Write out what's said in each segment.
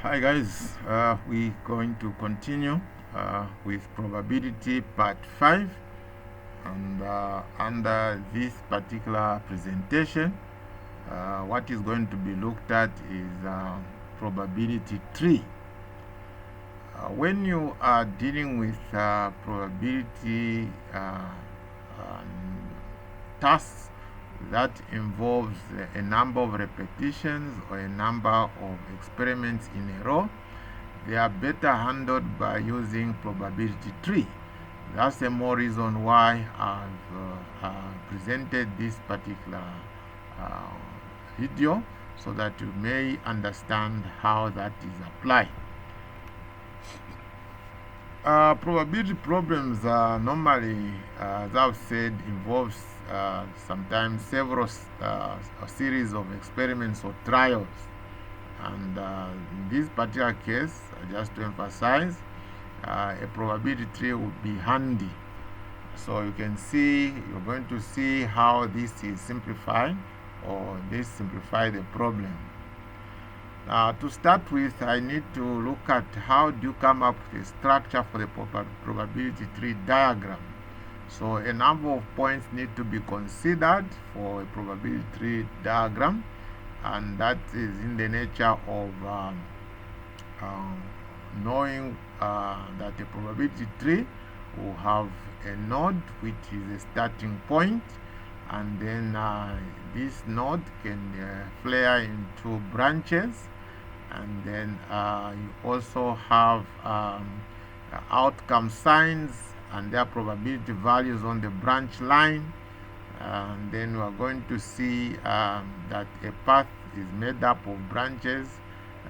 Hi guys, we're going to continue with probability part 5, and under this particular presentation what is going to be looked at is probability tree. When you are dealing with probability tasks that involves a number of repetitions or a number of experiments in a row, they are better handled by using probability tree. That's the more reason why I've presented this particular video, so that you may understand how that is applied. Probability problems normally, as I've said, involves sometimes several a series of experiments or trials. And in this particular case, just to emphasize, a probability tree would be handy. So you can see, you're going to see how this is simplified, or this simplify the problem. To start with, I need to look at how do you come up with a structure for the probability tree diagram. So a number of points need to be considered for a probability tree diagram, and that is in the nature of knowing that a probability tree will have a node which is a starting point, and then this node can flare into branches, and then you also have outcome signs and their probability values on the branch line. And then we are going to see that a path is made up of branches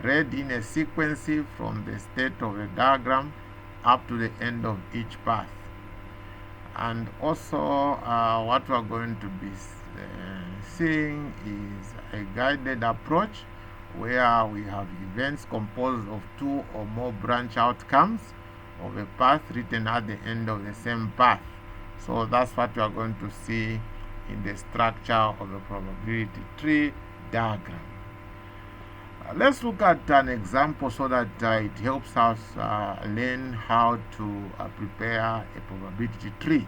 read in a sequence from the state of the diagram up to the end of each path. And also what we are going to be seeing is a guided approach, where we have events composed of two or more branch outcomes of a path written at the end of the same path. So that's what we are going to see in the structure of a probability tree diagram. Let's look at an example so that it helps us learn how to prepare a probability tree.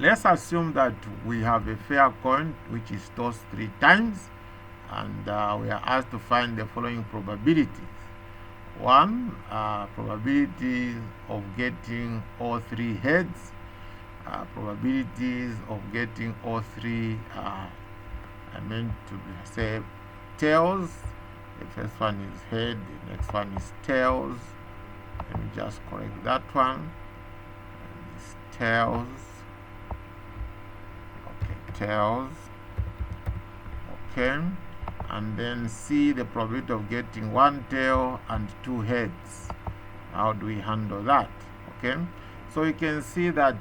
Let's assume that we have a fair coin which is tossed 3 times, and we are asked to find the following probabilities. 1, probabilities of getting all 3 heads. Probabilities of getting all 3 I meant to say tails. The first one is head, the next one is tails. Let me just correct that one. It's tails. Okay, tails. Okay. And then see the probability of getting 1 tail and 2 heads. How do we handle that? Okay. So you can see that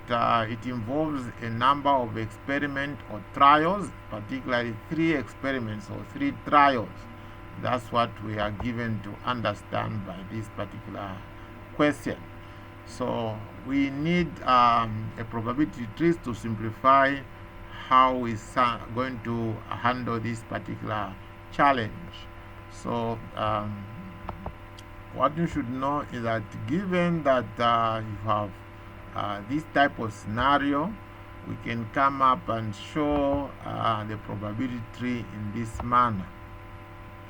it involves a number of experiments or trials, particularly 3 experiments or 3 trials. That's what we are given to understand by this particular question. So we need a probability tree to simplify how we are going to handle this particular challenge. So what you should know is that given that you have this type of scenario, we can come up and show the probability tree in this manner.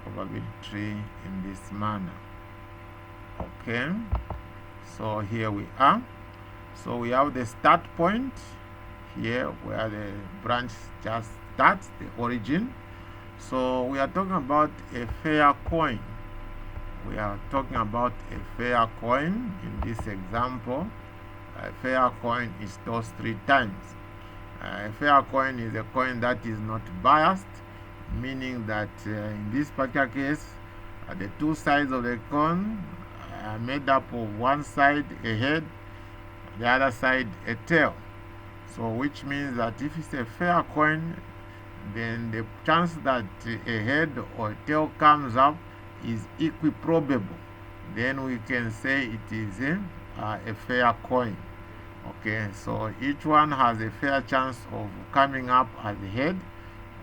Probability tree in this manner. Okay, so here we are. So we have the start point here where the branch just starts, the origin. So we are talking about a fair coin. We are talking about a fair coin in this example. A fair coin is tossed 3 times. A fair coin is a coin that is not biased, meaning that in this particular case, the 2 sides of the coin are made up of one side a head, the other side a tail. So which means that if it's a fair coin, then the chance that a head or a tail comes up is equiprobable. Then we can say it is a fair coin. Okay, so each one has a fair chance of coming up as a head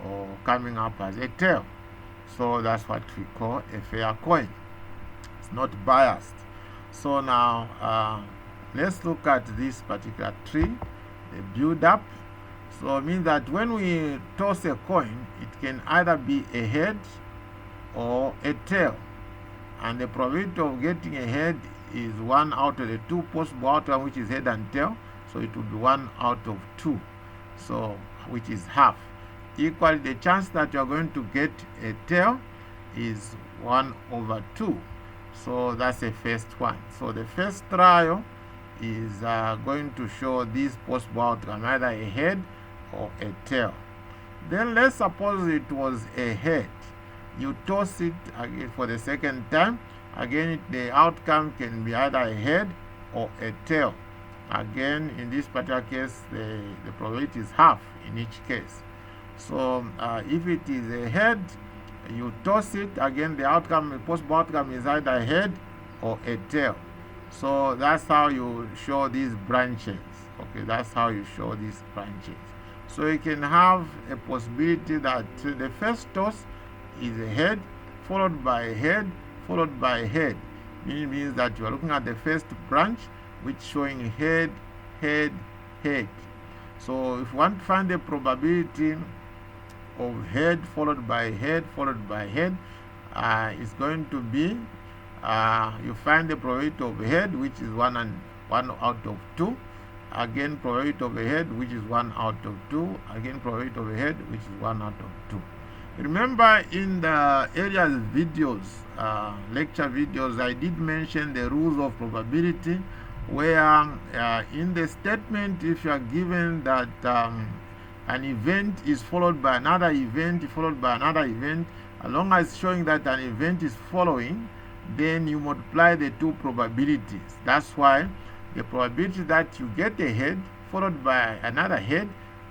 or coming up as a tail. So that's what we call a fair coin. It's not biased. So now let's look at this particular tree, the build up. So it means that when we toss a coin, it can either be a head or a tail, and the probability of getting a head is 1 out of the 2 possible outcomes, which is head and tail. So it would be 1 out of 2, so which is half. Equally, the chance that you are going to get a tail is 1 over 2. So that's the first one. So the first trial is going to show this possible outcome, either a head or a tail. Then let's suppose it was a head. You toss it again for the second time. Again, the outcome can be either a head or a tail. Again, in this particular case, the probability is half in each case. So if it is a head, you toss it. Again, the outcome, the possible outcome is either a head or a tail. So that's how you show these branches. Okay, that's how you show these branches. So you can have a possibility that the first toss is a head, followed by a head, followed by a head. It means that you are looking at the first branch, which is showing head, head, head. So if you want to find the probability of head followed by head followed by head, it's going to be you find the probability of head, which is 1 out of 2. Again, probability of a head, which is 1 out of 2. Again, probability of a head, which is 1 out of 2. Remember, in the areas videos, lecture videos, I did mention the rules of probability, where in the statement, if you are given that an event is followed by another event, followed by another event, as long as showing that an event is following, then you multiply the two probabilities. That's why the probability that you get a head followed by another head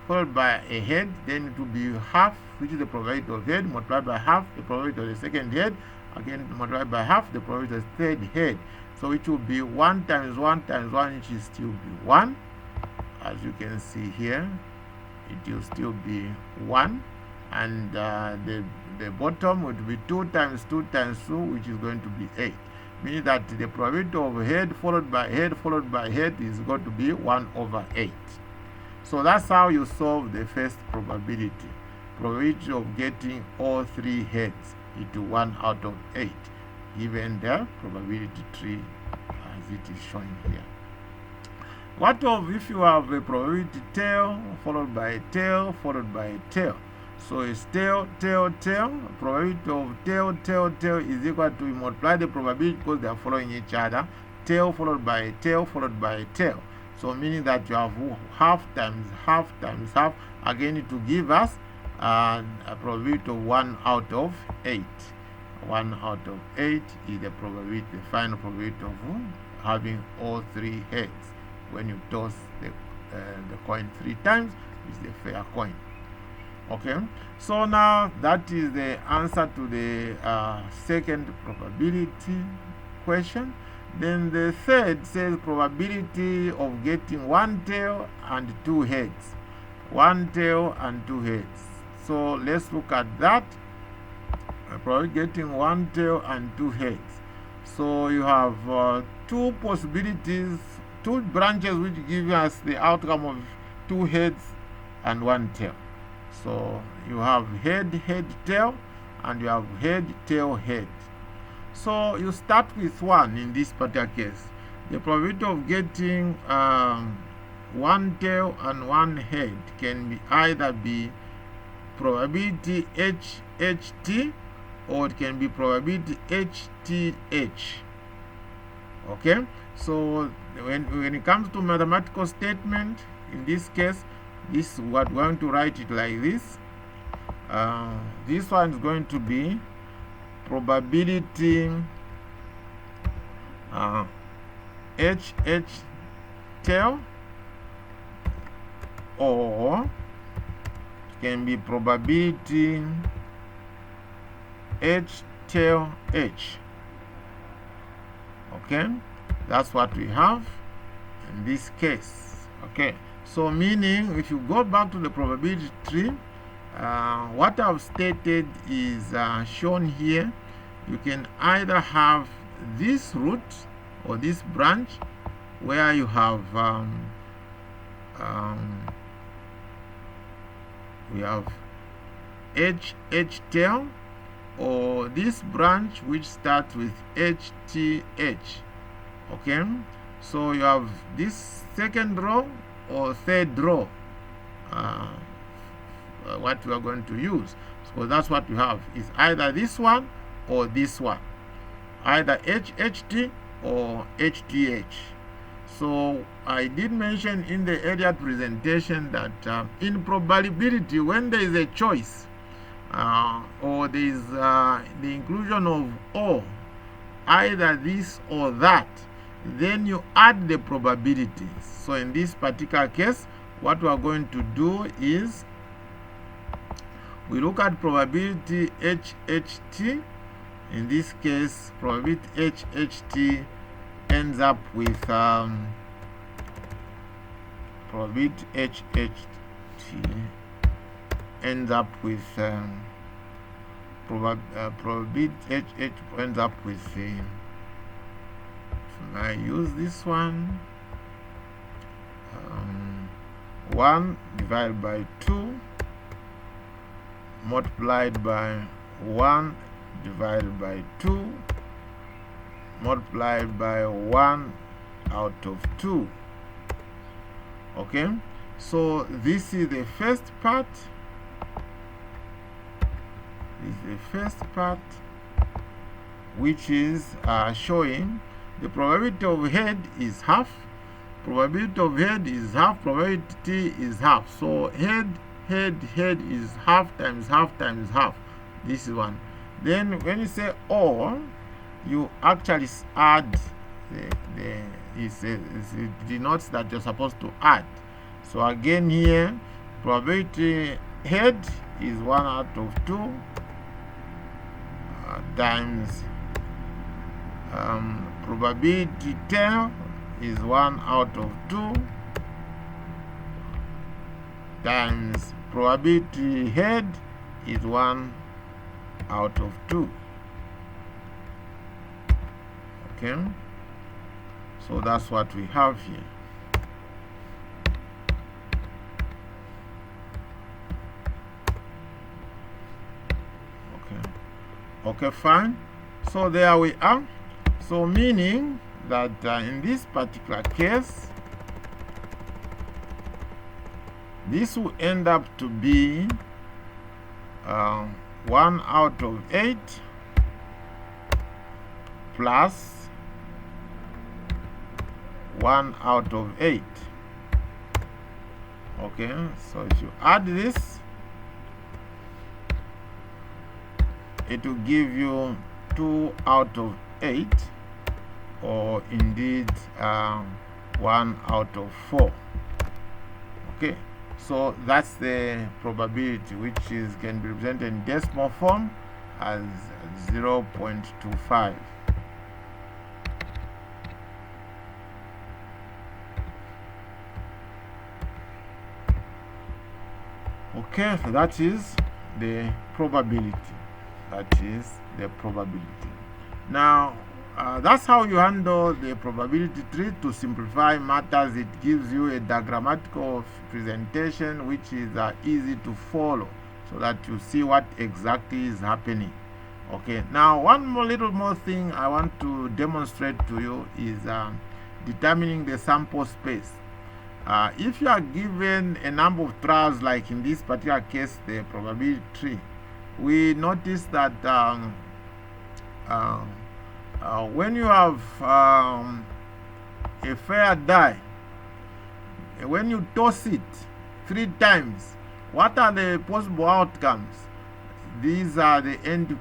followed by a head, then it will be half, which is the probability of head, multiplied by half the probability of the second head, again multiplied by half the probability of the third head. So it will be 1 times 1 times 1, which is still be 1. As you can see here, it will still be 1, and the bottom would be 2 times 2 times 2, which is going to be 8. Meaning that the probability of head followed by head followed by head is going to be 1 over 8. So that's how you solve the first probability. Probability of getting all 3 heads into 1 out of 8, given the probability tree as it is shown here. What of if you have a probability tail followed by a tail followed by a tail? So it's tail, tail, tail. Probability of tail, tail, tail is equal to, you multiply the probability because they are following each other. Tail followed by a tail followed by a tail. So meaning that you have half times half times half. Again, it will give us a probability of 1 out of 8. 1 out of 8 is the probability, the final probability of having all 3 heads. When you toss the coin 3 times, it's the fair coin. Okay, so now that is the answer to the second probability question. Then the third says probability of getting 1 tail and 2 heads. 1 tail and 2 heads. So let's look at that. Probably getting 1 tail and 2 heads. So you have 2 possibilities, 2 branches, which give us the outcome of 2 heads and 1 tail. So you have head, head, tail, and you have head, tail, head. So you start with 1 in this particular case. The probability of getting 1 tail and 1 head can be either be probability HHT, or it can be probability HTH. Okay, so when it comes to mathematical statement, in this case, this we're going to write it like this. This one is going to be probability HH tail, or it can be probability H tail H. Okay, that's what we have in this case. Okay, so meaning if you go back to the probability tree, what I've stated is shown here. You can either have this root or this branch where you have we have H tail, or this branch which starts with HTH. Okay, so you have this second row or third row, what we are going to use. So that's what we have, is either this one or this one, either HHT or HTH. So I did mention in the earlier presentation that in probability, when there is a choice or there is the inclusion of or, either this or that, then you add the probabilities. So in this particular case, what we are going to do is we look at probability HHT. In this case, probability HHT ends up with probability HHT ends up with probability HH ends up with I use this one, 1 divided by 2 multiplied by 1 divided by 2 multiplied by 1 out of 2. Okay, so this is the first part. This is the first part, which is showing the probability of head is half, probability of head is half, probability is half. So head is half times half times half. This is one. Then when you say or, you actually add it denotes that you're supposed to add. So again here, probability head is 1 out of 2 times probability tail is 1 out of 2 times probability head is 1 out of 2. Okay, so that's what we have here. Okay, fine. So there we are. So meaning that in this particular case, this will end up to be 1 out of 8 plus 1 out of 8. Okay, so if you add this, it will give you 2 out of 8, or indeed 1 out of 4. Okay, so that's the probability, which can be represented in decimal form as 0.25. Okay, so that is the probability. That is the probability. Now, that's how you handle the probability tree. To simplify matters, it gives you a diagrammatical presentation which is easy to follow, so that you see what exactly is happening. Okay, now one little more thing I want to demonstrate to you is determining the sample space. If you are given a number of trials, like in this particular case, the probability tree, we notice that when you have a fair die, when you toss it 3 times, what are the possible outcomes? These are the end,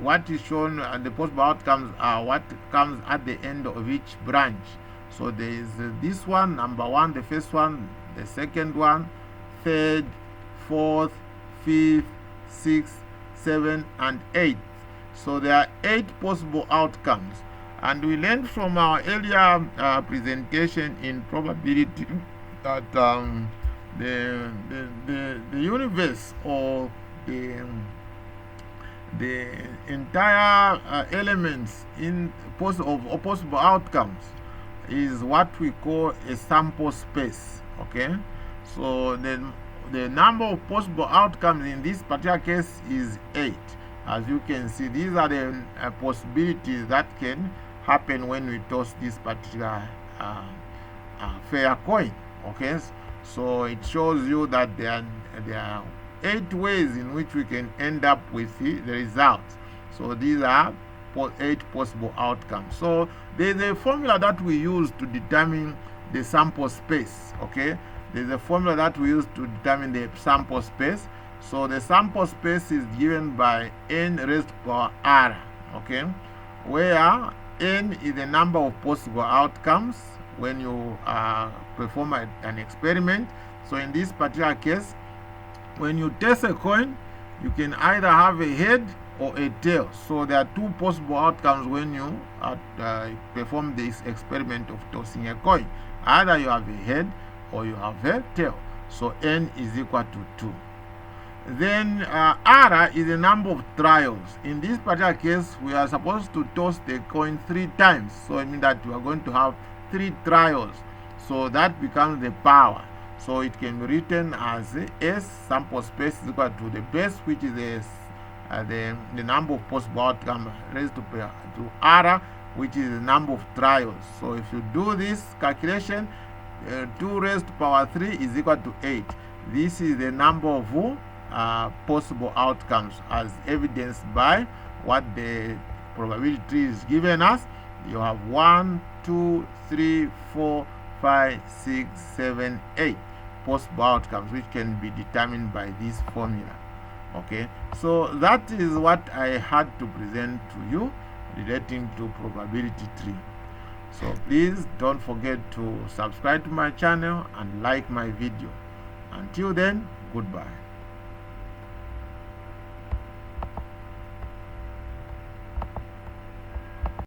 what is shown, and the possible outcomes are what comes at the end of each branch. So there is this one, number 1, the first one, the second one, third, fourth, fifth, 6, 7, and 8. So there are 8 possible outcomes, and we learned from our earlier presentation in probability that the universe, or the entire elements in possible outcomes is what we call a sample space. Okay, so the number of possible outcomes in this particular case is 8. As you can see, these are the possibilities that can happen when we toss this particular fair coin. Okay, so it shows you that there are 8 ways in which we can end up with the result. So these are 8 possible outcomes. So there's a formula that we use to determine the sample space. Okay, there's a formula that we use to determine the sample space. So the sample space is given by n raised to power r. Okay, where n is the number of possible outcomes when you perform an experiment. So in this particular case, when you toss a coin, you can either have a head or a tail. So there are 2 possible outcomes when you perform this experiment of tossing a coin. Either you have a head or you have a tail. So n is equal to 2. Then r is the number of trials. In this particular case, we are supposed to toss the coin 3 times. So it means that we are going to have 3 trials. So that becomes the power. So it can be written as S sample space is equal to the base, which is the number of possible outcomes raised to R, which is the number of trials. So if you do this calculation, 2 raised to power 3 is equal to 8. This is the number of possible outcomes as evidenced by what the probability is given us. You have 1, 2, 3, 4, 5, 6, 7, 8 possible outcomes which can be determined by this formula. Okay, so that is what I had to present to you relating to probability tree. So please don't forget to subscribe to my channel and like my video. Until then, goodbye.